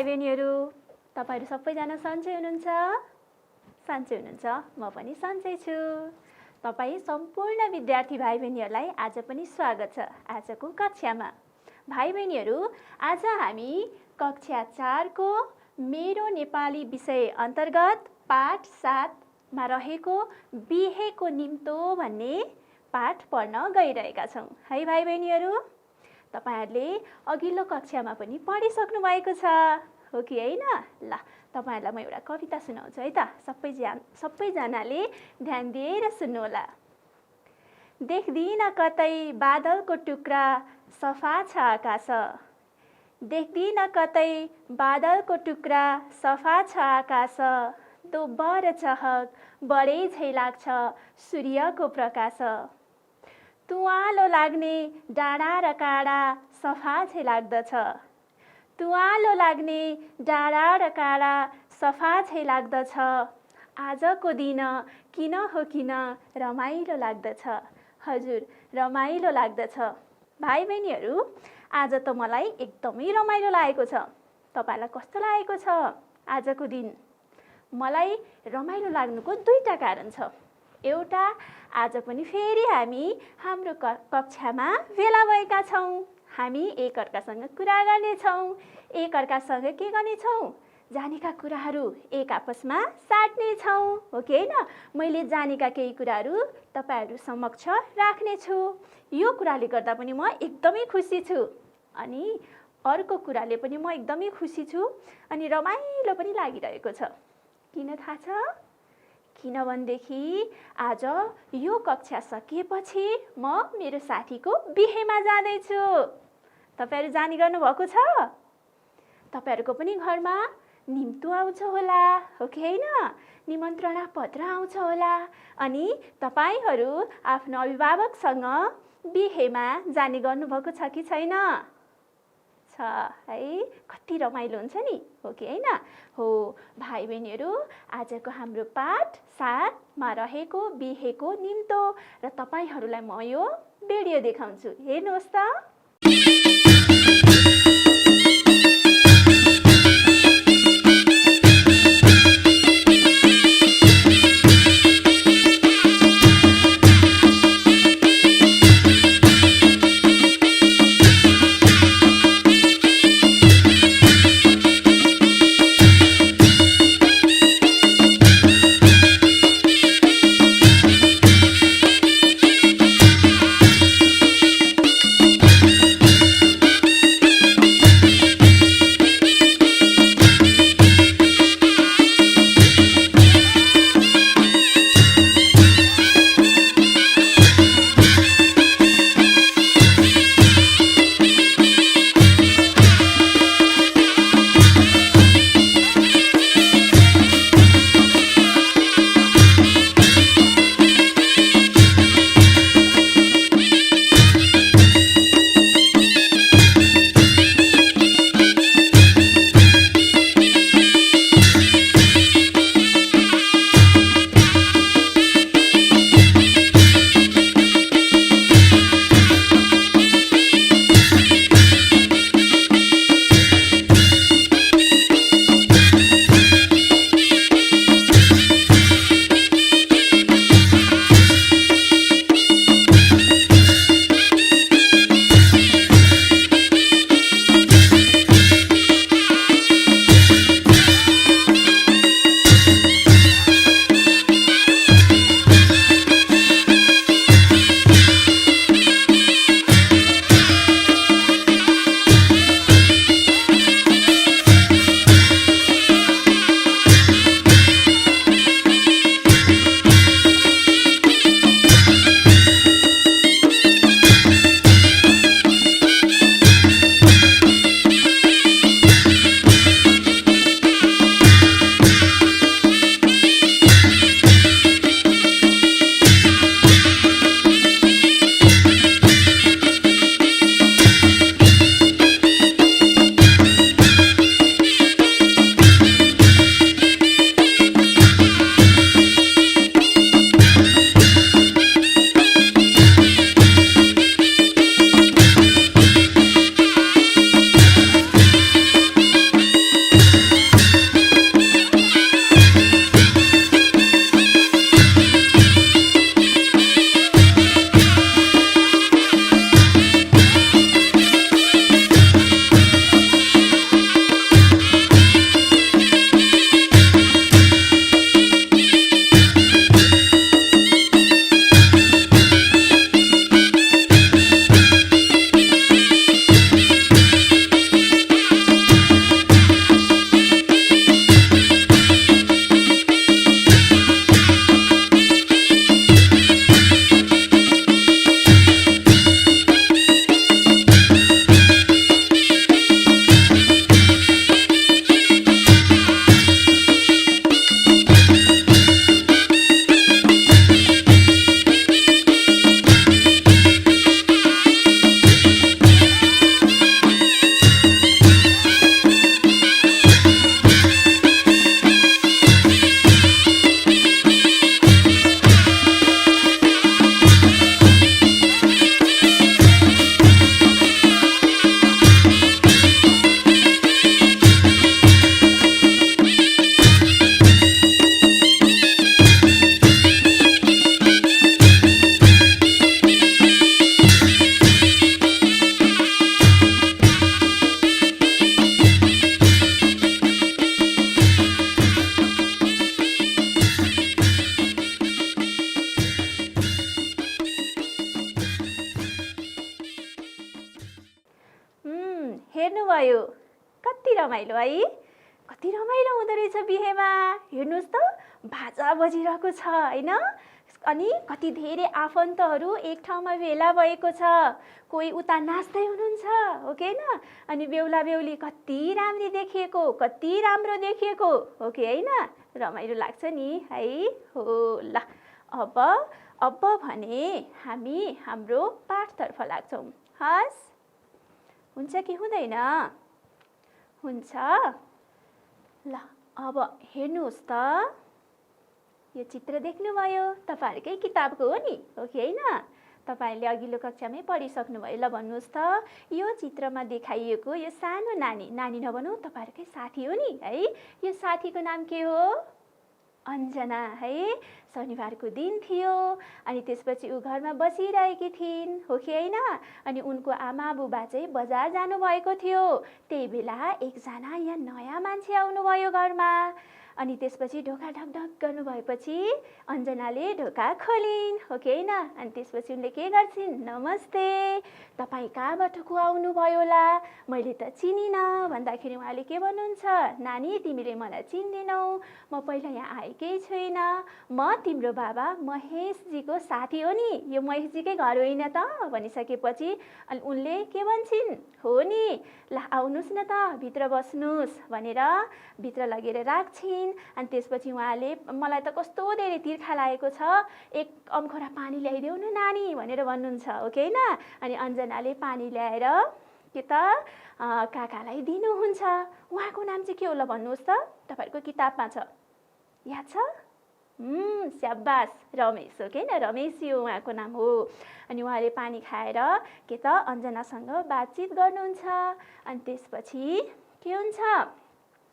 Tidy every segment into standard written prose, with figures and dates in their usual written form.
भाइ बहिनीहरू, तपाईहरु सबैजना सन्चै हुनुहुन्छ? सन्चै हुनुहुन्छ? म पनि सन्चै छु। तपाई सम्पूर्ण विद्यार्थी भाइ बहिनीहरूलाई आज पनि स्वागत छ आजको कक्षामा। भाइ बहिनीहरू, आज हामी कक्षा 4 को मेरो नेपाली विषय अन्तर्गत पाठ 7 मा रहेको बिहेको निम्तो भन्ने पाठ पढ्न गइरहेका छौं। है भाइ बहिनीहरू, तपाईहरुले अघिल्लो कक्षामा पनि पढिसक्नु भएको छ हो कि हैन? ल, तपाईहरुलाई म एउटा कविता सुनाउँछु है त। सबैजनाले ध्यान दिएर सुन्नु होला। देख्दिन कतै बादलको टुक्रा सफा छ आकाश, देख्दिन कतै बादलको टुक्रा सफा छ आकाश, दोब्बर चहक बढे झै लाग्छ सूर्यको प्रकाश, तुवालो लाग्ने डाँडा र काँडा सफा झै लाग्दछ, तुवालो लाग्ने डाँडा र काँडा सफा झै लाग्दछ, आजको दिन किन हो किन रमाइलो लाग्दछ। हजुर, रमाइलो लाग्दछ। भाइ बहिनीहरू, आज त मलाई एकदमै रमाइलो लागेको छ। तपाईलाई कस्तो लागेको छ आजको दिन? मलाई रमाइलो लाग्नुको दुईटा कारण छ। एउटा, आज पनि फेरि हामी हाम्रो कक्षामा भेला भएका छौं। हामी एकअर्कासँग कुरा गर्नेछौं। एकअर्कासँग के गर्नेछौं? जानेका कुराहरू एक आपसमा साट्नेछौं हो कि हैन? मैले जानेका केही कुराहरू तपाईहरु समक्ष राख्नेछु। यो कुराले गर्दा पनि म एकदमै खुसी छु। अनि अर्को कुराले पनि म एकदमै खुसी छु अनि रमाइलो पनि लागिरहेको छ। किन थाहा छ? किनभनेदेखि आज यो कक्षा सकिएपछि म मेरो साथीको बिहेमा जाँदैछु। तपाईहरु जानी गर्नु भएको छ? तपाईहरुको पनि घरमा निम्तो आउँछ होला हो कि हैन? निमन्त्रणा पत्र आउँछ होला अनि तपाईहरु आफ्नो अभिभावकसँग बिहेमा जाने गर्नु भएको छ कि छैन? छ है? कति रमाइलो हुन्छ नि हो कि हैन? हो भाइ बहिनीहरू, आजको हाम्रो पाठ 7 मा रहेको बिहेको निम्तो र तपाईहरुलाई म यो भिडियो देखाउँछु। हेर्नुहोस् त। रमाइलो है। कति रमाइलो हुँदो रहेछ बिहेमा। हेर्नुहोस् त बाजा बजिरहेको छ हैन। अनि कति धेरै आफन्तहरू एक ठाउँमा भेला भएको छ। कोही उता नाच्दै हुनुहुन्छ हो कि हैन। अनि बेहुला बेहुली कति राम्री देखिएको, कति राम्रो देखिएको हो कि हैन। रमाइलो लाग्छ नि है। हो ल अब भने हामी हाम्रो पाठतर्फ लाग्छौँ। हस् हुन्छ कि हुँदैन? हुन्छ। ल अब हेर्नुहोस् त यो चित्र देख्नुभयो, तपाईहरुकै किताबको हो नि हो कि हैन। तपाईले अघिल्लो कक्षामै पढिसक्नुभयो। ल भन्नुहोस् त यो चित्रमा देखाइएको यो सानो नानी नभनौँ तपाईहरुकै साथी हो नि है। यो साथीको नाम के हो? अन्जना है। शनिबारको दिन थियो अनि त्यसपछि ऊ घरमा बसिरहेकी थिइन् हो कि हैन। अनि उनको आमा बुबा चाहिँ बजार जानुभएको थियो। त्यही बेला एकजना यहाँ नयाँ मान्छे आउनुभयो घरमा। अनि त्यसपछि ढोका ढकढक गर्नुभएपछि अन्जनाले ढोका खोलिन् हो कि हैन। अनि त्यसपछि उनले के गर्छिन्? नमस्ते, तपाईँ कहाँबाट को आउनुभयो होला? मैले त चिनिनँ भन्दाखेरि उहाँले के भन्नुहुन्छ? नानी तिमीले मलाई चिन्दैनौ, म पहिला यहाँ आएकै छैन। म तिम्रो बाबा महेशजीको साथी हो नि। यो महेशजीकै घर होइन त भनिसकेपछि अनि उनले के भन्छन्? हो नि, ल आउनुहोस् न त भित्र बस्नुहोस् भनेर भित्र लगेर राख्छिन्। अनि त्यसपछि उहाँले मलाई त कस्तो धेरै तिर्खा लागेको छ, एक अम्खोरा पानी ल्याइदेऊ न नानी भनेर भन्नुहुन्छ हो कि हैन। अनि अन्जनाले पानी ल्याएर के त काकालाई दिनुहुन्छ। उहाँको नाम चाहिँ के होला भन्नुहोस् त? तपाईहरुको किताबमा छ, याद छ? स्याबास, रमेश हो कि हैन। रमेश यो उहाँको नाम हो। अनि उहाँले पानी खाएर के त अन्जनासँग बातचित गर्नुहुन्छ। अनि त्यसपछि के हुन्छ?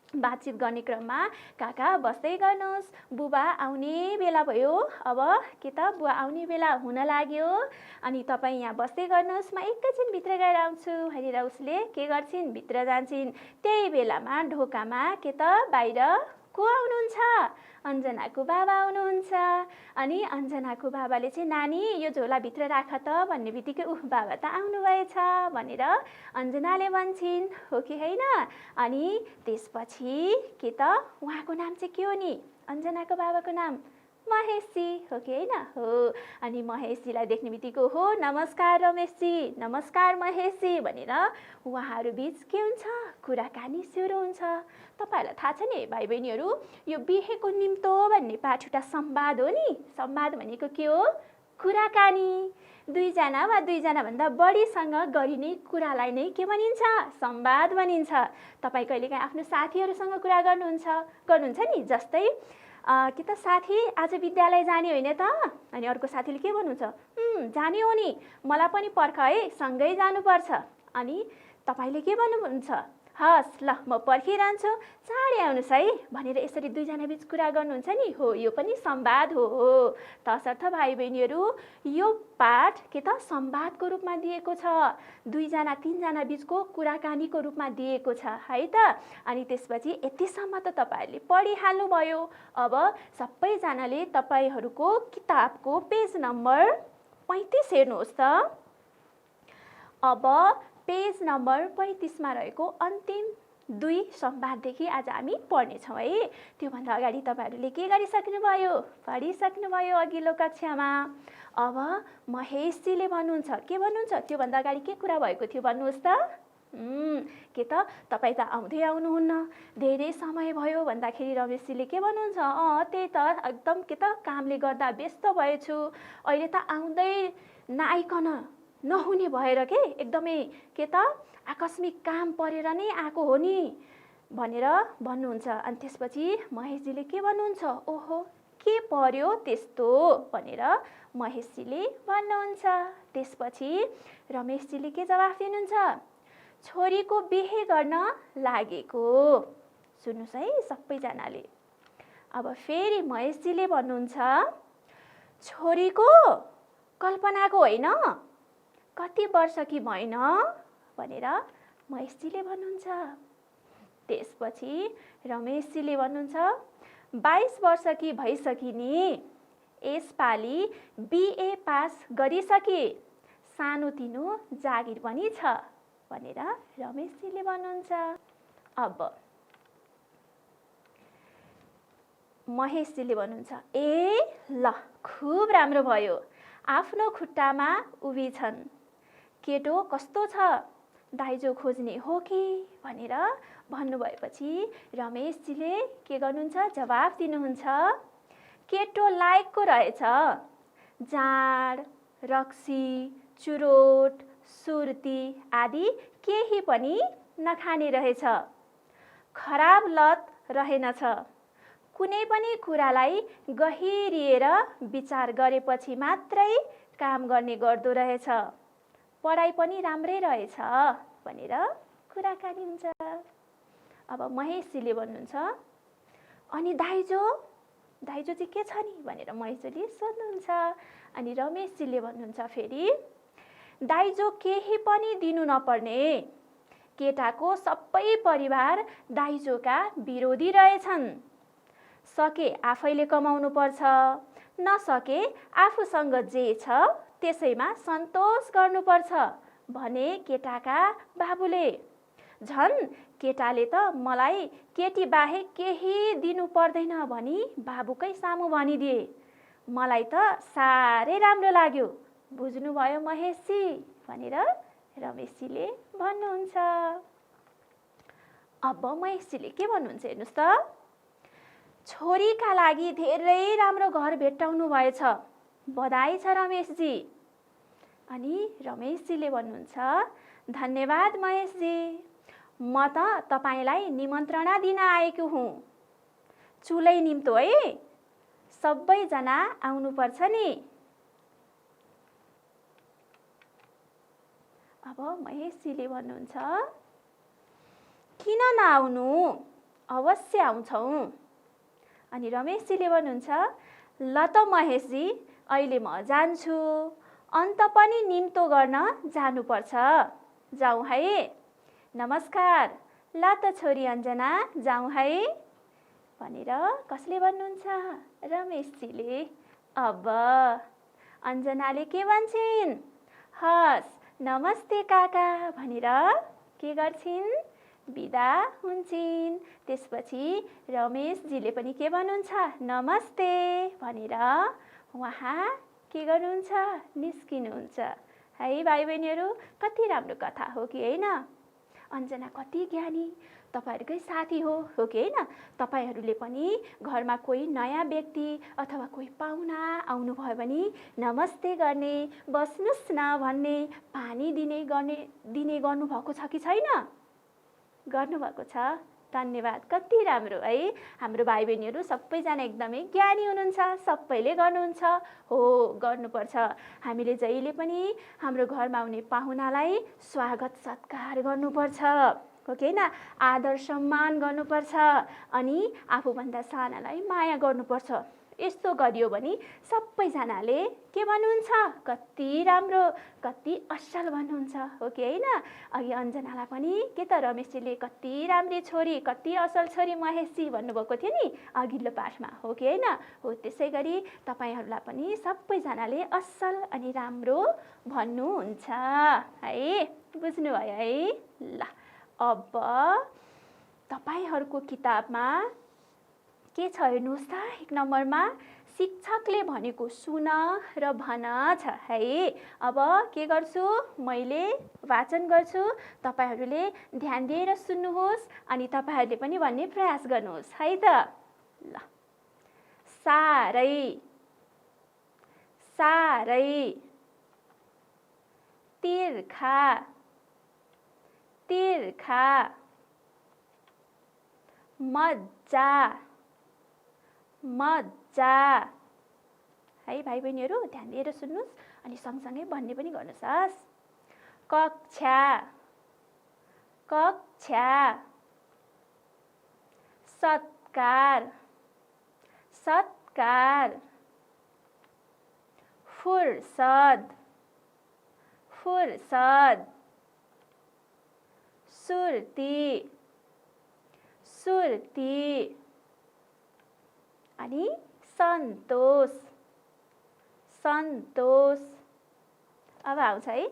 बातचित गर्ने क्रममा काका बस्दै गर्नुहोस्, बुबा आउने बेला भयो, अब के त बुबा आउने बेला हुन लाग्यो। अनि तपाईँ यहाँ बस्दै गर्नुहोस्, म एकैछिन भित्र गएर आउँछु भनेर उसले के गर्छिन्? भित्र जान्छिन्। त्यही बेलामा ढोकामा के त बाहिर को आउनुहुन्छ? अन्जनाको बाबा आउनुहुन्छ। अनि अन्जनाको बाबाले चाहिँ नानी यो झोला भित्र राख त भन्ने बित्तिकै बाबा त आउनुभएछ भनेर अन्जनाले भन्छिन् हो कि हैन। अनि त्यसपछि के त उहाँको नाम चाहिँ के हो नि? अन्जनाको बाबाको नाम महेशजी हो कि हैन। हो। अनि महेशजीलाई देख्ने बित्तिकै हो नमस्कार रमेशजी, नमस्कार महेशजी भनेर उहाँहरू बीच के हुन्छ? कुराकानी सुरु हुन्छ। तपाईहरुलाई थाहा छ नि भाइ बहिनीहरू, यो बिहेको निम्तो भन्ने पाठ एउटा संवाद हो नि। संवाद भनेको के हो? कुराकानी। दुईजना वा दुईजना भन्दा बढीसँग गरिने कुरालाई नै के भनिन्छ? संवाद भनिन्छ। तपाई कहिलेकाहीँ आफ्नो साथीहरूसँग कुरा गर्नुहुन्छ नि। जस्तै के त साथी आज विद्यालय जाने होइन त? अनि अर्को साथीले के भन्नुहुन्छ? जाने हो नि, मलाई पनि पर्ख है, सँगै जानुपर्छ। अनि तपाईले के भन्नुहुन्छ? हस् ल म पर्खिरहन्छु, चाँडै आउनुहोस् है भनेर यसरी दुईजना बीच कुरा गर्नुहुन्छ नि। हो, यो पनि संवाद हो। तसर्थ भाइ बहिनीहरू यो पाठ के त संवादको रूपमा दिएको छ, दुईजना तीनजना बीचको कुराकानीको रूपमा दिएको छ है त। अनि त्यसपछि यतिसम्म त तपाईहरुले पढिहाल्नुभयो। अब सबैजनाले तपाईहरुको किताबको पेज नम्बर 35 हेर्नुहोस् त। अब पेज नम्बर 35 मा रहेको अन्तिम 2 संवाददेखि आज हामी पढ्नेछौँ है। त्योभन्दा अगाडि तपाईहरुले के गरिसक्नुभयो? पढिसक्नुभयो अघिल्लो कक्षामा। अब महेशजीले भन्नुहुन्छ, के भन्नुहुन्छ? त्योभन्दा अगाडि के कुरा भएको थियो भन्नुहोस् त? के त तपाई त आउँदै आउनुहुन्न, धेरै समय भयो भन्दाखेरि रमेशजीले के भन्नुहुन्छ? त्यही त एकदम के त कामले गर्दा व्यस्त भएछु, अहिले त आउँदै नआइकन नहुने भएर के एकदमै के त आकस्मिक काम परेर नै आएको हो नि भनेर भन्नुहुन्छ। अनि त्यसपछि महेशजीले के भन्नुहुन्छ? ओहो के पर्यो त्यस्तो भनेर महेशजीले भन्नुहुन्छ। त्यसपछि रमेशजीले के जवाफ दिनुहुन्छ? छोरीको बिहे गर्न लागेको। सुन्नुस् है सबैजनाले। अब फेरि महेशजीले भन्नुहुन्छ, छोरीको कल्पनाको होइन, कति वर्ष कि भएन भनेर महेशजीले भन्नुहुन्छ। त्यसपछि रमेशजीले भन्नुहुन्छ, 22 वर्ष कि भइसकिने, यसपालि बिए पास गरिसके, सानोतिनो जागिर पनि छ भनेर रमेशजीले भन्नुहुन्छ। अब महेशजीले भन्नुहुन्छ, ए ल खुब राम्रो भयो, आफ्नो खुट्टामा उभिन्छन्। केटो कस्तो छ, दाइजो खोज्ने हो कि भनेर भन्नुभएपछि रमेशजीले के गर्नुहुन्छ, जवाफ दिनुहुन्छ, केटो लायकको रहेछ। जाँड, रक्सी, चुरोट, सुर्ती आदि केही पनि नखाने रहेछ। खराब लत रहेनछ। कुनै पनि कुरालाई गहिरिएर विचार गरेपछि मात्रै काम गर्ने गर्दो रहेछ। पढाइ पनि राम्रै रहेछ भनेर कुराकानी हुन्छ। अब महेशजीले भन्नुहुन्छ, अनि दाइजो चाहिँ के छ नि भनेर महेशजीले सोध्नुहुन्छ। अनि रमेशजीले भन्नुहुन्छ फेरि, दाइजो केही पनि दिनु नपर्ने। केटाको सबै परिवार दाइजोका विरोधी रहेछन्। सके आफैले कमाउनु पर्छ, नसके आफूसँग जे छ त्यसैमा सन्तोष गर्नुपर्छ भने केटाका बाबुले। झन् केटाले त मलाई केटी बाहेक केही दिनु पर्दैन भनी बाबुकै सामु भनिदिए। मलाई त साह्रै राम्रो लाग्यो, बुझ्नुभयो महेशजी भनेर रमेशजीले भन्नुहुन्छ। अब महेशजीले के भन्नुहुन्छ हेर्नुहोस् त, छोरीका लागि धेरै राम्रो घर भेट्टाउनु भएछ, बधाई छ रमेशजी। अनि रमेशजीले भन्नुहुन्छ, धन्यवाद महेशजी, म त तपाईलाई निमन्त्रणा दिन आएको हुँ। चुलै निम्तो है, सबैजना आउनुपर्छ नि। अब महेशजीले भन्नुहुन्छ, किन नआउनु, अवश्य आउँछौँ। अनि रमेशजीले भन्नुहुन्छ, ल त महेशजी, अहिले म जान्छु, अन्त पनि निम्तो गर्न जानुपर्छ, जाउँ है। नमस्कार, ल त छोरी अञ्जना, जाउँ है भनेर कसले भन्नुहुन्छ, रमेशजीले। अब अञ्जनाले के भन्छन्, हस् नमस्ते काका भनेर के गर्छिन्, बिदा हुन्छन्। त्यसपछि रमेशजीले पनि के भन्नुहुन्छ, नमस्ते भनेर उहाँ के गर्नुहुन्छ, निस्किनुहुन्छ। है भाइ बहिनीहरू, कति राम्रो कथा हो कि होइन। अञ्जना कति ज्ञानी, तपाईहरूकै साथी हो कि होइन। तपाईहरूले पनि घरमा कोही नयाँ व्यक्ति अथवा कोही पाहुना आउनुभयो भने नमस्ते गर्ने, बस्नुहोस् न भन्ने, पानी दिने गर्नुभएको छ कि छैन, गर्नुभएको छ। धन्यवाद, कति राम्रो है। हाम्रो भाइ बहिनीहरू सबैजना एकदमै ज्ञानी हुनुहुन्छ, सबैले गर्नुहुन्छ। हो, गर्नुपर्छ। हामीले जहिले पनि हाम्रो घरमा आउने पाहुनालाई स्वागत सत्कार गर्नुपर्छ, हो कि होइन, आदर सम्मान गर्नुपर्छ। अनि आफूभन्दा सानालाई माया गर्नुपर्छ। यस्तो गरियो भने सबैजनाले के भन्नुहुन्छ, कति राम्रो, कति असल भन्नुहुन्छ, हो कि होइन। अघि अञ्जनालाई पनि के त रमेशजीले कति राम्री छोरी, कति असल छोरी महेशजी भन्नुभएको थियो नि अघिल्लो पाठमा, हो कि होइन। हो, त्यसै गरी तपाईहरूलाई पनि सबैजनाले असल अनि राम्रो भन्नुहुन्छ है, बुझ्नुभयो है। ल अब तपाईहरूको किताबमा के छ हेर्नुहोस् त, 1 नम्बरमा शिक्षकले भनेको सुन र भन छ है। अब के गर्छु, मैले वाचन गर्छु, तपाईहरूले ध्यान दिएर सुन्नुहोस् अनि तपाईहरूले पनि भन्ने प्रयास गर्नुहोस् है त। ल, सारै, सारै, तिर्खा, तिर्खा, मज्जा, मज्जा। है भाइ बहिनीहरू, ध्यान दिएर सुन्नुहोस् अनि सँगसँगै भन्ने पनि गर्नुहोस्। कक्षा, कक्षा, सत्कार, सत्कार, फुर्सद, फुर्सद, सुर्ती, सुर्ती, अनि सन्तोष, सन्तोष। अब आउँछ है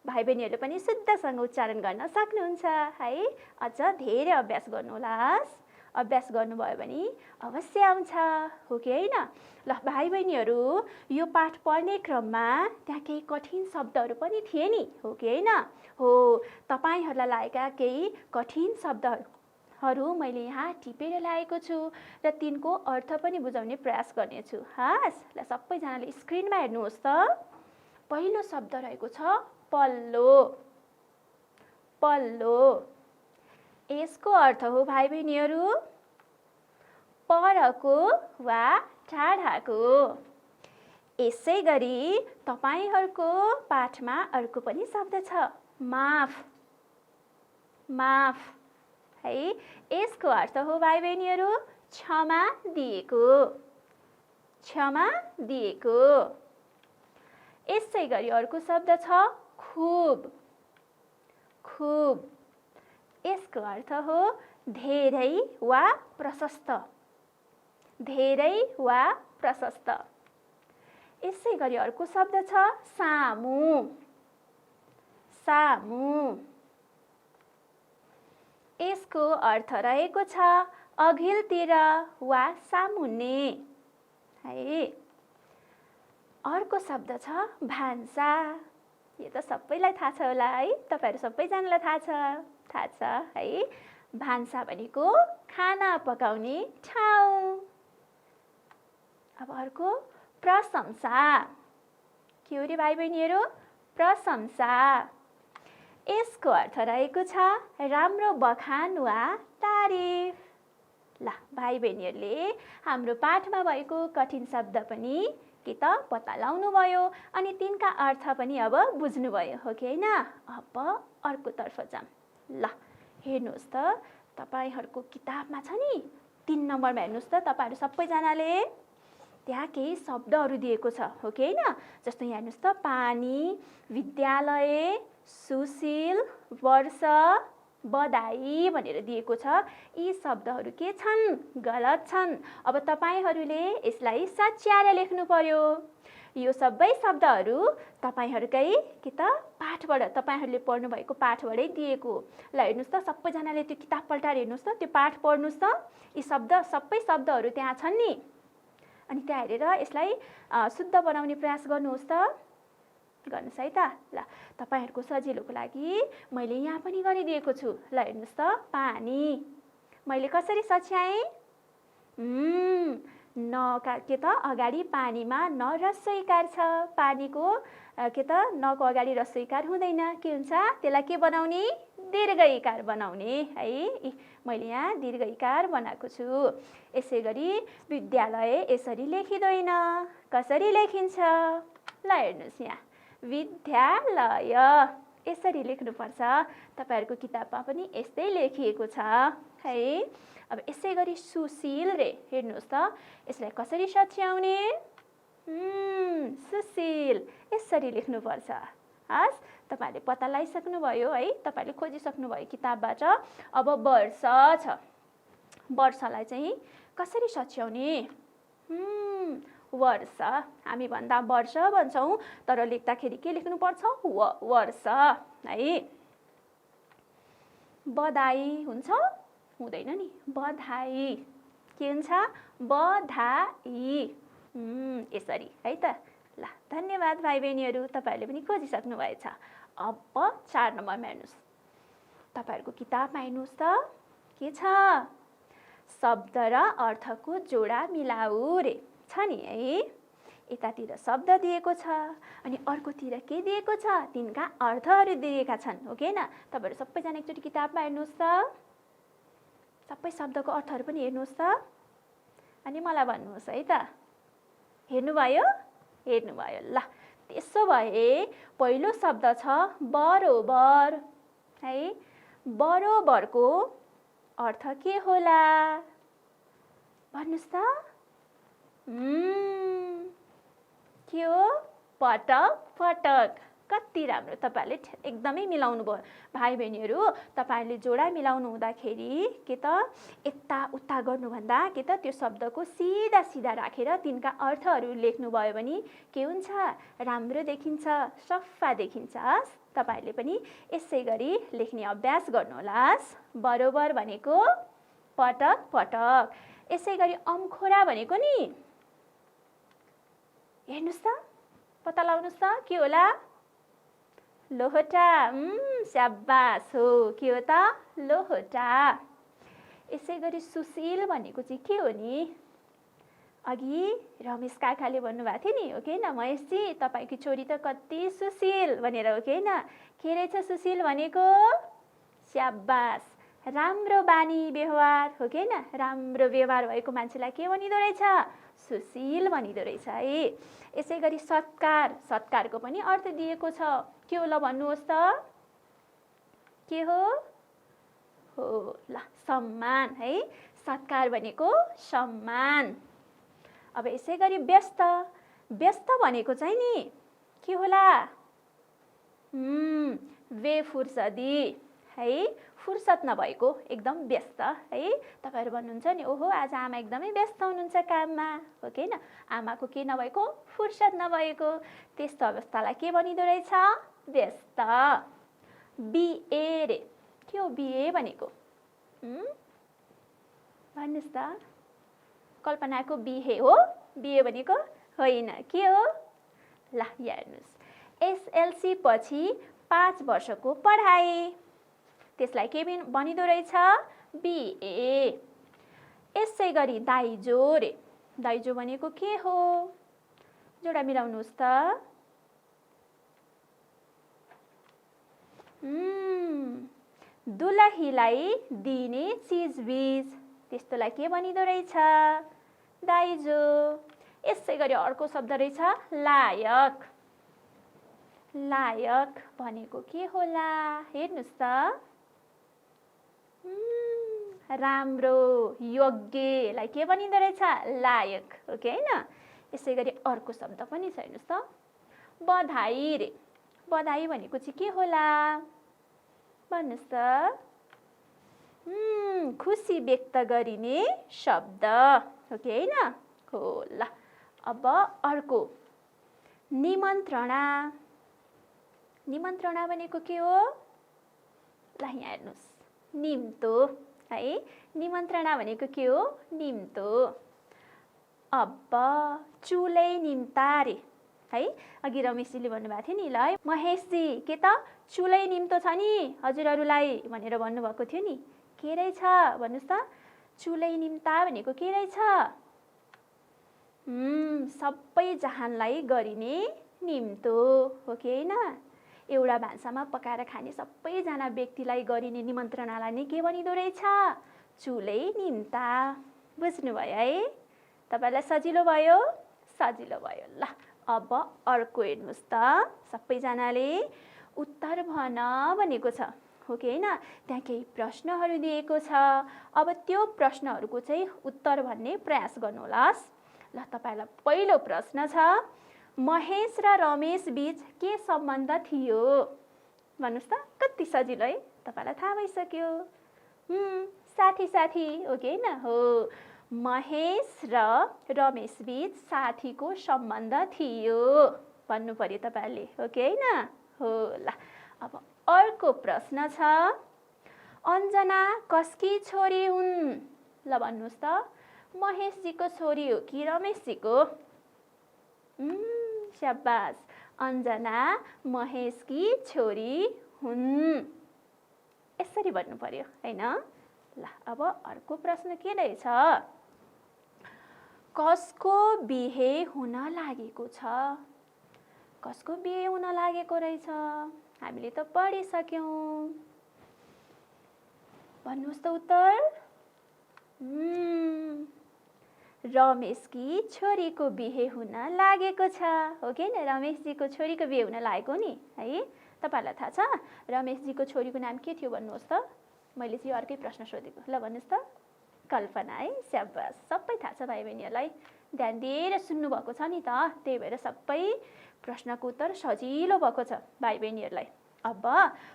भाइ बहिनीहरूले पनि शुद्धसँग उच्चारण गर्न सक्नुहुन्छ है। अझ धेरै अभ्यास गर्नुहोलास्। अभ्यास गर्नुभयो भने अवश्य आउँछ, हो कि होइन? ल भाइ बहिनीहरू, यो पाठ पढ्ने क्रममा त्यहाँ केही कठिन शब्दहरू पनि थिए नि, हो कि होइन? हो, तपाईँहरूलाई लागेका केही कठिन शब्दहरू मैले यहाँ टिपेर ल्याएको छु र तिनको अर्थ पनि बुझाउने प्रयास गर्नेछु। हस्, ल सबैजनाले स्क्रिनमा हेर्नुहोस् त। पहिलो शब्द रहेको छ पल्लो। पल्लो यसको अर्थ हो भाइ बहिनीहरू परको वा टाढाको। यसै गरी तपाईहरूको पाठमा अर्को पनि शब्द छ माफ। माफ है, यसको अर्थ हो भाइ बहिनीहरू क्षमा दिएको। क्षमा दिएको। यसै गरी अर्को शब्द छ खुब। खुब यसको अर्थ हो धेरै वा प्रशस्त। धेरै वा प्रशस्त। यसै गरी अर्को शब्द छ सामु। सामु यसको अर्थ रहेको छ अघिल्तिर वा सामुन्ने है। अर्को शब्द छ भान्सा। यो त सबैलाई थाहा छ होला है, तपाईहरू सबैजनालाई थाहा छ है। भान्सा भनेको खाना पकाउने ठाउँ। अब अर्को प्रशंसा। के हो रे भाइ बहिनीहरू? प्रशंसा यसको अर्थ रहेको छ राम्रो बखान वा तारिफ। ल भाइ बहिनीहरूले हाम्रो पाठमा भएको कठिन शब्द पनि के त पत्ता लगाउनु भयो अनि तिनका अर्थ पनि अब बुझ्नुभयो, हो कि होइन? अब अर्कोतर्फ जाऊँ। ल हेर्नुहोस् त, तपाईँहरूको किताबमा छ नि 3 नम्बरमा हेर्नुहोस् त, तपाईँहरू सबैजनाले त्यहाँ केही शब्दहरू दिएको छ, हो कि होइन? जस्तो यहाँ हेर्नुहोस् त पानी, विद्यालय, सुशील, वर्ष, बधाई भनेर दिएको छ। यी शब्दहरू के छन्? गलत छन्। अब तपाईँहरूले यसलाई सच्याएर लेख्नु पर्यो। यो सबै शब्दहरू तपाईँहरूकै के त पाठबाट, तपाईँहरूले पढ्नु भएको पाठबाटै दिएको। ल हेर्नुहोस् त, सबैजनाले त्यो किताब पल्टाएर हेर्नुहोस् त, त्यो पाठ पढ्नुहोस् त। यी सबै शब्दहरू त्यहाँ छन् नि, अनि त्यहाँ हेरेर यसलाई शुद्ध बनाउने प्रयास गर्नुहोस् त। गर्नुहोस् है त। ल तपाईँहरूको सजिलोको लागि मैले यहाँ पनि गरिदिएको छु। ल हेर्नुहोस् त, पानी मैले कसरी सच्याएँ? न के त अगाडि पानीमा न रस्व इकार छ। पानीको के त नको अगाडि रस्व इकार हुँदैन। के हुन्छ? त्यसलाई के बनाउने? दीर्घ इकार बनाउने है। मैले यहाँ दीर्घ इकार बनाएको छु। यसै गरी विद्यालय यसरी लेखिँदैन। कसरी लेखिन्छ? ल हेर्नुहोस् यहाँ विद्यालय यसरी लेख्नुपर्छ। तपाईँहरूको किताबमा पनि यस्तै लेखिएको छ है। अब यसै गरी सुशील रे, हेर्नुहोस् त, यसलाई कसरी सच्याउने? सुशील यसरी लेख्नुपर्छ। हस्, तपाईँहरूले पत्ता लगाइसक्नुभयो है, तपाईँहरूले खोजिसक्नुभयो किताबबाट। अब वर्ष छ, वर्षलाई चाहिँ कसरी सच्याउने? वर्ष, हामी भन्दा वर्ष भन्छौँ, तर लेख्दाखेरि के लेख्नुपर्छ? वर्ष है। बधाई हुन्छ? हुँदैन नि, बधाई के हुन्छ? बधाई। यसरी है त। ल धन्यवाद भाइ बहिनीहरू, तपाईँहरूले पनि खोजिसक्नु भएछ। अब 4 नम्बरमा हेर्नुहोस्, तपाईँहरूको किताबमा हेर्नुहोस् त के छ? शब्द र अर्थको जोडा मिलाऊ रे छ नि है। यतातिर शब्द दिएको छ अनि अर्कोतिर के दिएको छ? तिनका अर्थहरू दिएका छन्, हो कि होइन? तपाईँहरू सबैजना एकचोटि किताबमा हेर्नुहोस् त, सबै शब्दको अर्थहरू पनि हेर्नुहोस् त, अनि मलाई भन्नुहोस् है त। हेर्नुभयो? हेर्नुभयो। ल त्यसो भए पहिलो शब्द छ बरोबर है। बरोबरको अर्थ के होला? भन्नुहोस् त। के हो? पटक पटक। कति राम्रो, तपाईँहरूले एकदमै मिलाउनु भयो भाइ बहिनीहरू। तपाईँहरूले जोडा मिलाउनु हुँदाखेरि के त यता उता गर्नुभन्दा के त त्यो शब्दको सिधा सिधा राखेर तिनका अर्थहरू लेख्नुभयो भने के हुन्छ? राम्रो देखिन्छ, सफा देखिन्छ। तपाईहरुले पनि यसै गरी लेख्ने अभ्यास गर्नुहोलास्। बरोबर भनेको पटक पटक। यसै गरी अम्खोरा भनेको नि हेर्नुस् त, पत्ता लगाउनुस् त के होला? लोहोटा। स्याबास हो, के हो त? लोहोटा। यसै गरी सुशील भनेको चाहिँ के हो नि? अघि रमेश काकाले भन्नुभएको थियो नि, हो कि हैन? महेशजी तपाईकी छोरी त कति सुशील भनेर, हो कि हैन? के रहेछ सुशील भनेको? स्याबास, राम्रो बानी व्यवहार, हो कि हैन? राम्रो व्यवहार भएको मान्छेलाई के भनिदो रहेछ? सुशील भनिदो रहेछ है। यसै गरी सत्कार, सत्कारको पनि अर्थ दिएको छ। के हो ल भन्नुहोस् त? के हो? हो ल, सम्मान है। सत्कार भनेको सम्मान। अब यसै गरी व्यस्त, व्यस्त भनेको चाहिँ नि के होला? बेफुर्सदी है, फुर्सद नभएको, एकदम व्यस्त है। तपाईहरु भन्नुहुन्छ नि, ओहो आज आमा एकदमै व्यस्त हुनुहुन्छ काममा, हो कि हैन? आमाको के नभएको? फुर्सद नभएको। त्यस्तो अवस्थालाई के भनिदो रहेछ? व्यस्त। बिए रे, के हो बिए भनेको? भन्नुस् त? कल्पनाको बिहे हो? बिहे भनेको होइन, के हो? ल हेर्नुस्, एसएलसी पछि 5 वर्षको पढाइ, त्यसलाई के भनिदो रहेछ? बिए। यसै गरी दाइजो रे, दाइजो भनेको के हो? जोडा मिलाउनुस् त? दुलहीलाई दिने चिजबिज, त्यस्तोलाई के भनिदो रहेछ? दाइजो। यसै गरी अर्को शब्द रहेछ लायक। लायक भनेको के होला? हेर्नुस् त? राम्रो, योग्यलाई के भनिदो रहेछ? लायक, हो कि हैन? यसै गरी अर्को शब्द पनि छ, हेर्नुस् त? बधाई रे, बधाई भनेको चाहिँ के होला? भन्नुस् त? खुसी व्यक्त गरिने शब्द, हो कि हैन? हो ल। अब अर्को निमन्त्रणा, निमन्त्रणा भनेको के हो? ल यहाँ हेर्नुस्, निम्तो है। निमन्त्रणा भनेको के हो? निम्तो। अब चुलै निम्ता रे है। अघि रमेशजीले भन्नुभएको थियो नि, ल है महेशजी के त चुलै निम्तो छ नि हजुरहरूलाई भनेर भन्नुभएको थियो नि, के रहेछ भन्नुस् त? चुलै निम्ता भनेको के रहेछ? सबै जहानलाई गरिने निम्तो, हो कि हैन? एउटा भान्सामा पकाएर खाने सबैजना व्यक्तिलाई गरिने निमन्त्रणालाई नै के भनिदो रहेछ? चुलै निम्ता। बुझ्नुभयो है? तपाईलाई सजिलो भयो? सजिलो भयो ल। अब अर्को हेर्नुस् त, सबैजनाले उत्तर भन भनेको छ, हो कि हैन? त्यहाँ केही प्रश्नहरू दिएको छ। अब त्यो प्रश्नहरूको चाहिँ उत्तर भन्ने प्रयास गर्नुहोलास्। ल तपाईलाई पहिलो प्रश्न छ, महेश र रमेश बीच के सम्बन्ध थियो? भन्नुस् त? कति सजिलो है, तपाईलाई थाहा भइसक्यो। साथी साथी, हो कि हैन? हो, महेश र रमेश बीच साथीको सम्बन्ध थियो भन्नु पर्यो तपाईहरुले, हो कि हैन? हो ल। अब अर्को प्रश्न छ, अञ्जना कसकी छोरी हुन्? ल भन्नुस् त? महेशजीको छोरी हो कि रमेशजीको? स्याबास, अञ्जना महेशकी छोरी हुन्। यसरी भन्नु पर्यो हैन? ल अब अर्को प्रश्न के रहेछ? कसको बिहे हुन लागेको छ? कसको बिहे हुन लागेको रहेछ? हामीले त पढिसक्यौं। भन्नुस् त उत्तर? रमेशकी छोरीको बिहे हुन लागेको छ, हो कि हैन? रमेशजीको छोरीको बिहे हुन लागेको नि है। तपाईहरुलाई थाहा छ रमेशजीको छोरीको नाम के थियो भन्नुहोस् त? मैले चाहिँ अर्कै प्रश्न सोधेको, ल भन्नुहोस् त? कल्पना है। स्याबास, सबै थाहा छ भाइ बहिनीहरूलाई, ध्यान दिएर सुन्नु भएको छ नि त, त्यही भएर सबै प्रश्नको उत्तर सजिलो भएको छ भाइ बहिनीहरूलाई। अब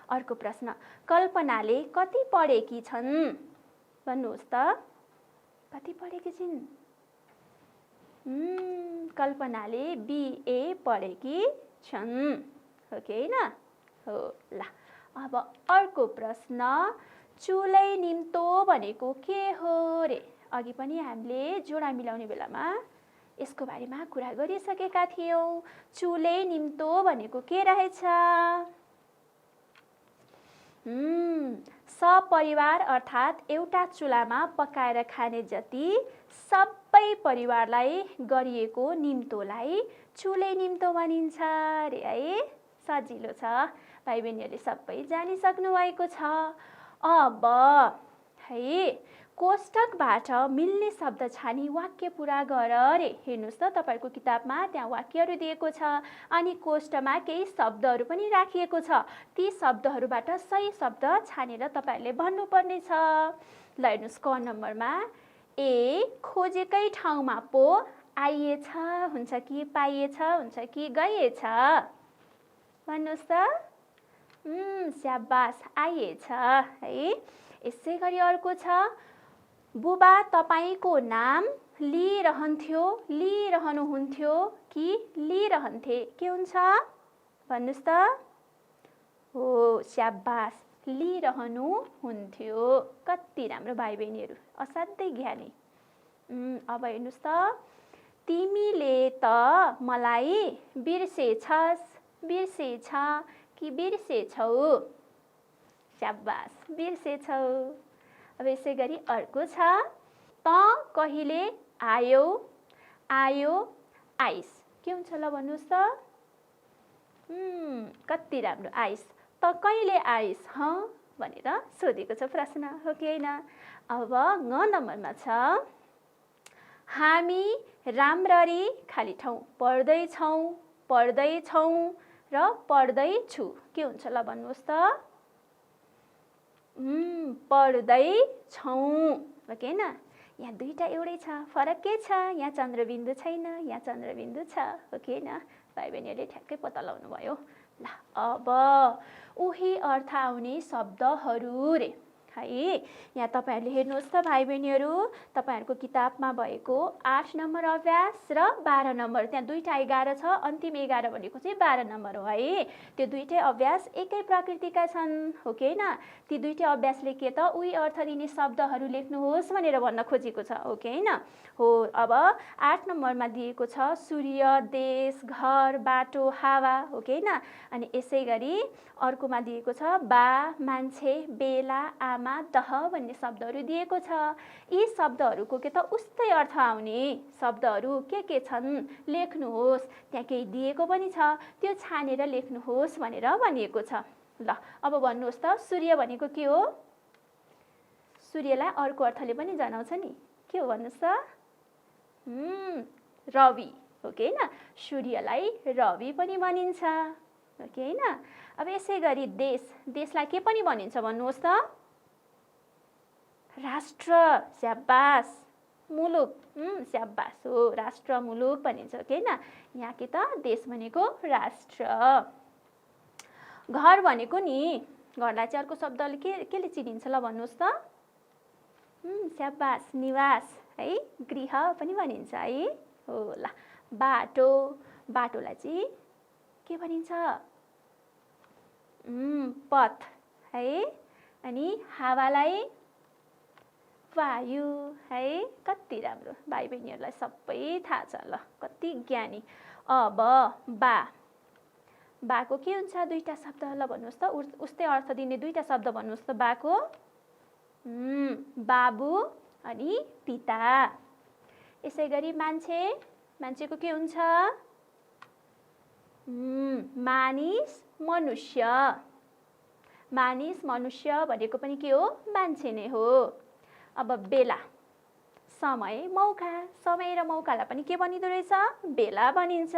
अर्को प्रश्न, कल्पनाले कति पढेकी छन्? भन्नुहोस् त? कति पढेकी छिन्? कल्पनाले बिए पढेकी छन्, हो कि हैन? हो। ल अब अर्को प्रश्न, चुलै निम्तो भनेको के हो रे? अघि पनि हामीले जोडा मिलाउने बेलामा यसको बारेमा कुरा गरिसकेका थियौँ। चुलै निम्तो भनेको के रहेछ? सपरिवार अर्थात् एउटा चुलामा पकाएर खाने जति सबै परिवारलाई गरिएको निम्तोलाई चुलै निम्तो भनिन्छ रे है। सजिलो छ, भाइ बहिनीहरूले सबै जानिसक्नु भएको छ। अब है कोष्टकबाट मिल्ने शब्द छानी वाक्य पुरा गर रे। हेर्नुहोस् त तपाईँहरूको किताबमा त्यहाँ वाक्यहरू दिएको छ अनि कोष्टकमा केही शब्दहरू पनि राखिएको छ। ती शब्दहरूबाट सही शब्द छानेर तपाईँहरूले भन्नुपर्ने छ। ल हेर्नुहोस् क नम्बरमा, ए खोजेकै ठाउँमा पो आइएछ हुन्छ कि पाइएछ हुन्छ कि गइएछ? भन्नुहोस् त। स्याबास, आइएछ है। यसै गरी अर्को छ, बुबा तपाईँको नाम लिइरहनुहुन्थ्यो कि लिइरहन्थे? के हुन्छ? भन्नुहोस् त। हो, स्याबास, लिइरहनुहुन्थ्यो। कति राम्रो भाइ बहिनीहरू, असाध्यै ज्ञानी। अब हेर्नुहोस् त, तिमीले त मलाई बिर्सेछस् कि बिर्सेछौ? स्याबास, बिर्सेछौ। अब यसै गरी अर्को छ, त कहिले आइस? के हुन्छ ल भन्नुहोस् त। कति राम्रो, आइस। त कहिले आइस भनेर सोधेको छ प्रश्न, हो कि होइन? अब ग नम्बरमा छ, हामी राम्ररी खाली ठाउँ पढ्दैछौँ र पढ्दैछु। के हुन्छ ल भन्नुहोस् त। पढ्दैछौँ, हो कि होइन? यहाँ दुईटा एउटै छ, फरक के छ? यहाँ चन्द्रबिन्दु छैन, यहाँ चन्द्रबिन्दु छ, हो कि होइन? भाइ बहिनीहरूले ठ्याक्कै पत्ता लगाउनु भयो। ल अब उही अर्थ आउने शब्दहरू रे है। यहाँ तपाईँहरूले हेर्नुहोस् त भाइ बहिनीहरू, तपाईँहरूको किताबमा भएको 8 नम्बर अभ्यास र 12 नम्बर, त्यहाँ दुईटा 11 छ, अन्तिम 11 भनेको चाहिँ 12 नम्बर हो है। त्यो दुईटै अभ्यास एकै प्रकृतिका छन्, हो कि होइन? ती दुईटै अभ्यासले के त उही अर्थ दिने शब्दहरू लेख्नुहोस् भनेर भन्न खोजेको छ, हो कि होइन? हो। अब 8 नम्बरमा दिएको छ, सूर्य, देश, घर, बाटो, हावा, हो कि होइन? अनि यसै गरी अर्कोमा दिएको छ, बा, मान्छे, बेला, आमा, दह भन्ने शब्दहरू दिएको छ। यी शब्दहरूको के त उस्तै अर्थ आउने शब्दहरू के छन् लेख्नुहोस्। त्यहाँ केही दिएको पनि छ, त्यो छानेर लेख्नुहोस् भनेर भनिएको छ। ल अब भन्नुहोस् त, सूर्य भनेको के हो? सूर्यलाई अर्को अर्थले पनि जनाउँछ नि, के हो भन्नुहोस् त? रवि, हो कि होइन? सूर्यलाई रवि पनि भनिन्छ, हो कि होइन? अब यसै गरी देशलाई के पनि भनिन्छ भन्नुहोस् त? राष्ट्र, स्याबास। मुलुक, स्याबास, हो, राष्ट्र मुलुक भनिन्छ, हो कि होइन? यहाँ के त देश भनेको राष्ट्र। घर भनेको नि, घरलाई चाहिँ अर्को शब्दले केले चिनिन्छ ल भन्नुहोस् त? स्याबास, निवास है, गृह पनि भनिन्छ है। हो। ल बाटोलाई चाहिँ के भनिन्छ? पथ है। अनि हावालाई वायु है। कति राम्रो, भाइ बहिनीहरूलाई सबै थाहा छ। ल कति ज्ञानी। अब बाको के हुन्छ? दुईटा शब्द ल भन्नुहोस् त, उस्तै अर्थ दिने दुईटा शब्द भन्नुहोस् त बाको। बाबु अनि पिता। यसै गरी मान्छेको के हुन्छ? मानिस मनुष्य भनेको पनि के हो? मान्छे नै हो। अब बेला, समय र मौकालाई पनि के भनिँदो रहेछ? बेला भनिन्छ।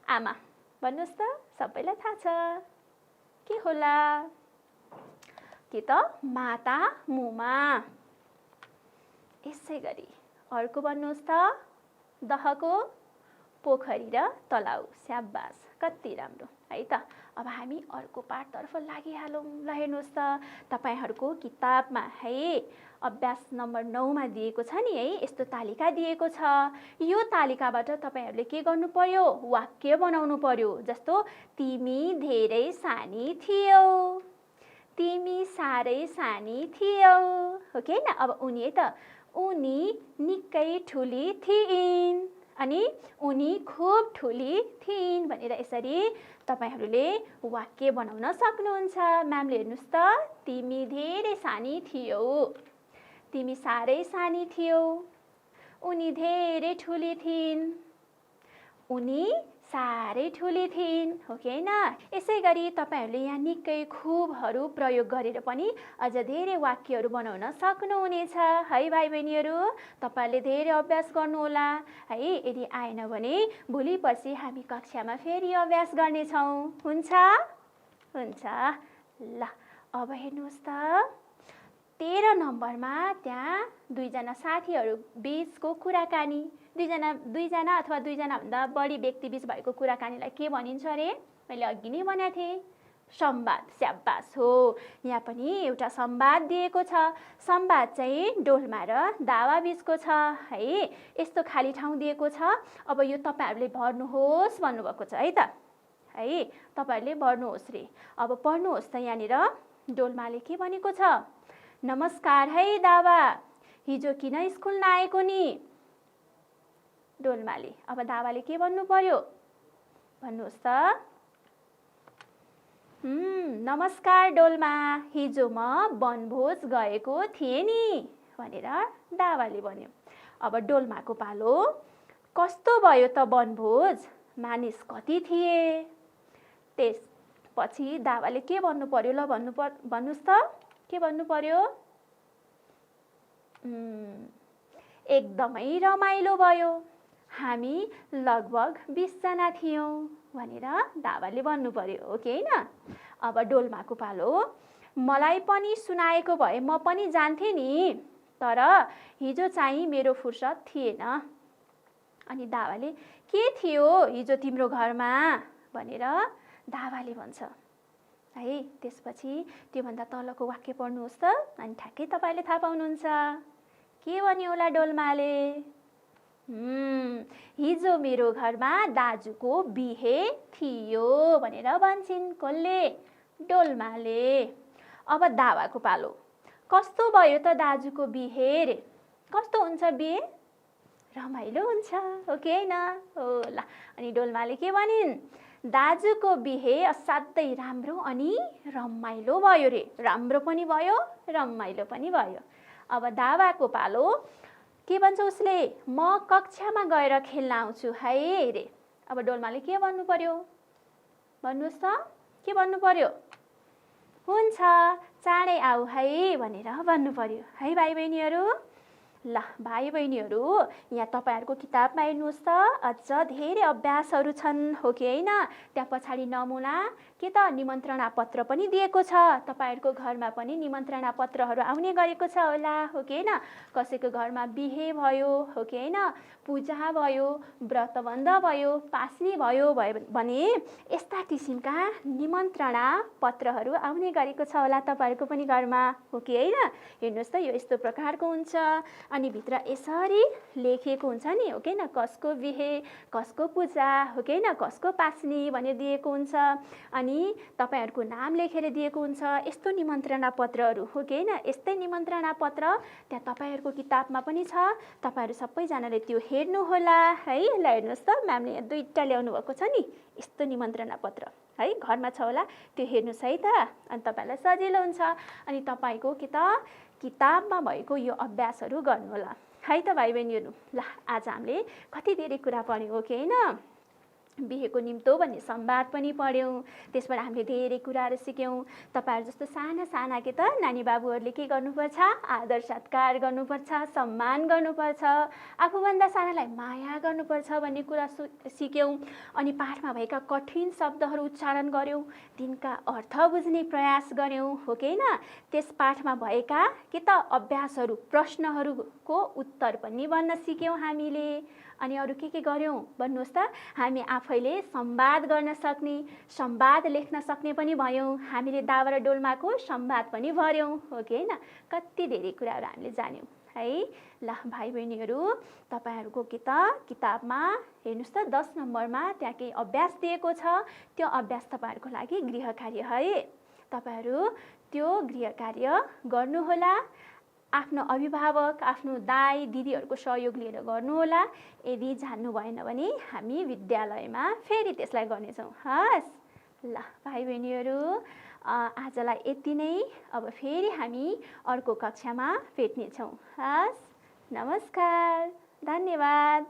आमा भन्नुहोस् त, सबैलाई थाहा छ के होला? के त माता मुमा। यसै गरी अर्को भन्नुहोस् त, दहको पोखरी र तलाउ। स्याबास, कति राम्रो है त। अब हामी अर्को पाठतर्फ लागिहालौँ। ल हेर्नुहोस् त, तपाईँहरूको किताबमा है अभ्यास नम्बर 9 मा दिएको छ नि है, यस्तो तालिका दिएको छ। यो तालिकाबाट तपाईहरुले के गर्नु पर्यो? वाक्य बनाउनु पर्यो। जस्तो तिमी धेरै सानी थियौ, तिमी सारै सानी थियौ, हो कि हैन? अब उनी है त, उनी निकै ठुली थिइन्, अनि उनी खूब ठुली थिइन् भनेर यसरी तपाईहरुले वाक्य बनाउन सक्नुहुन्छ। म्यामले हेर्नुस् त, तिमी धेरै सानी थियौ, तिमी सारै सानी थियौ, उनी धेरै ठुली थिइन्, उनी सारै ठुली थिइन्, हो कि हैन? यसैगरी तपाईहरुले यहाँ निकै खूबहरु प्रयोग गरेर पनि अझ धेरै वाक्यहरु बनाउन सक्नुहुनेछ है भाइ बहिनीहरु। तपाईहरुले धेरै अभ्यास गर्नु होला है। यदि आएन भने भोलि पर्सि हामी कक्षामा फेरि अभ्यास गर्ने छौं। हुन्छ? हुन्छ। ल अब हेर्नुस् त, 13 नम्बरमा त्यहाँ दुईजना साथीहरु बीचको कुराकानी, दुईजना अथवा दुईजना भन्दा बढी व्यक्ति बीच भएको कुराकानीलाई के भनिन्छ अरे? मैले अघि नै भनेको थिएँ, संवाद। स्याबास हो। यहाँ पनि एउटा संवाद दिएको छ। संवाद चाहिँ डोल्मा र दावा बीचको छ है। यस्तो खाली ठाउँ दिएको छ। अब यो तपाईहरुले भर्नुहोस् भन्नुभएको छ है त, है तपाईहरुले भर्नुहोस् रे। अब पढ्नुहोस् त, यहाँनिर डोल्माले के भनेको छ? नमस्कार है दावा, हिजो किन स्कुल नआएको नि? डोल्माले। अब दावाले के भन्नु पर्यो? भन्नुहोस् त। नमस्कार डोल्मा, हिजो म वनभोज गएको थिएँ नि भनेर दावाले भन्यो। अब डोल्माको पालो। कस्तो भयो त वनभोज? मानिस कति थिए? त्यसपछि दावाले के भन्नु पर्यो? ल भन्नुस् त, के भन्नु पर्यो? एकदमै रमाइलो भयो, हामी लगभग 20 जना थियौं भनेर दावाले भन्नु पर्यो, हो कि हैन? अब डोल्माको पालो। मलाई पनि सुनाएको भए म पनि जान्थे नि, तर हिजो चाहिँ मेरो फुर्सद थिएन। अनि दावाले के थियो हिजो तिम्रो घरमा भनेर दावाले भन्छ है। त्यसपछि त्योभन्दा तलको वाक्य पढ्नुहोस् त, अनि ठ्याक्कै तपाईले थाहा पाउनुहुन्छ के भन्यो होला डोल्माले। हिजो मेरो घरमा दाजुको बिहे थियो भनेर भन्छिन्। कसले? डोल्माले। अब दावाको पालो। कस्तो भयो त दाजुको बिहे रे? कस्तो हुन्छ बिहे? रमाइलो हुन्छ, हो कि हैन? हो। ल अनि डोल्माले के भनिन्? दाजुको बिहे असाध्यै राम्रो अनि रमाइलो भयो रे। राम्रो पनि भयो, रमाइलो पनि भयो। अब दावाको पालो। के भन्छ उसले? म कक्षामा गएर खेल्न आउँछु है रे। अब डोल्माले के भन्नु पर्यो? भन्नुहोस् त, के भन्नु पर्यो? हुन्छ, चाँडै आऊ है भनेर भन्नु पर्यो है भाइ बहिनीहरु। ल भाइ बहिनीहरु, यहाँ तपाईहरुको किताबमा हेर्नुहोस् त, अझ धेरै अभ्यासहरु छन्, हो कि हैन? त्यहाँ पछाडि नमुना के त निमन्त्रणा पत्र पनि दिएको छ। तपाईहरुको घरमा पनि निमन्त्रणा पत्रहरु आउने गरेको छ होला, हो कि हैन? कसैको घरमा बिहे भयो, हो कि हैन? पूजा भयो, व्रतबन्ध भयो, पास्नी भयो भने यस्ता किसिमका निमन्त्रणा पत्रहरु आउने गरेको छ होला तपाईहरुको पनि घरमा, हो कि हैन? हेर्नुहोस् त, यो यस्तो प्रकारको हुन्छ। अनि भित्र यसरी लेखिएको हुन्छ नि, हो कि हैन? कसको बिहे, कसको पूजा, हो कि हैन? कसको पास्नी भनेर दिएको हुन्छ। अनि तपाईहरुको नाम लेखेर दिएको हुन्छ। यस्तो निमन्त्रणा पत्रहरु, हो कि हैन? यस्तै निमन्त्रणा पत्र त्यहाँ तपाईहरुको किताबमा पनि छ। तपाईहरु सबैजनाले त्यो हेर्नु होला है। ल हेर्नुहोस् त, म्यामले यहाँ दुईटा ल्याउनु भएको छ नि, यस्तो निमन्त्रणा पत्र है, घरमा छ होला, त्यो हेर्नुहोस् है त। अनि तपाईहरुलाई सजिलो हुन्छ। अनि तपाईको के त किताबमा भएको यो अभ्यासहरु गर्नु होला है त भाइ बहिनीहरु। ल आज हामीले कति धेरै कुरा पढ्यौं, हो कि हैन? बिहेको निम्तो भन्ने संवाद पनि पढ्यौं। त्यसबाट हामीले धेरै कुराहरु सिक्यौं। तपाईहरु जस्तो साना साना के त नानी बाबुहरुले के गर्नुपर्छ? आदर सत्कार गर्नुपर्छ, सम्मान गर्नुपर्छ, आफूभन्दा सानालाई माया गर्नुपर्छ भन्ने कुरा सिक्यौं। अनि पाठमा भएका कठिन शब्दहरु उच्चारण गर्यौं, तिनका अर्थ बुझ्ने प्रयास गर्यौं, हो कि हैन? त्यस पाठमा भएका के त अभ्यासहरु, प्रश्नहरुको उत्तर पनि भन्न सिक्यौं हामीले। अनि अरु के गर्यौं भन्नुहोस् त? हामी आफैले संवाद गर्न सक्ने, संवाद लेख्न सक्ने पनि भयौँ। हामीले दावा र डोल्माको संवाद पनि भर्यौँ, हो कि होइन? कति धेरै कुराहरू हामीले जान्यौँ है। ल भाइ बहिनीहरू, तपाईँहरूको किताबमा हेर्नुहोस् त 10 नम्बरमा त्यहाँ केही अभ्यास दिएको छ। त्यो अभ्यास तपाईँहरूको लागि गृह कार्य है। तपाईँहरू त्यो गृह कार्य गर्नुहोला। आफ्नो अभिभावक, आफ्नो दाइ दिदीहरूको सहयोग लिएर गर्नुहोला। यदि जान्नु भएन भने हामी विद्यालयमा फेरि त्यसलाई गर्नेछौँ। हस् ल भाइ बहिनीहरू, आजलाई यति नै। अब फेरि हामी अर्को कक्षामा भेट्नेछौँ। हस्, नमस्कार, धन्यवाद।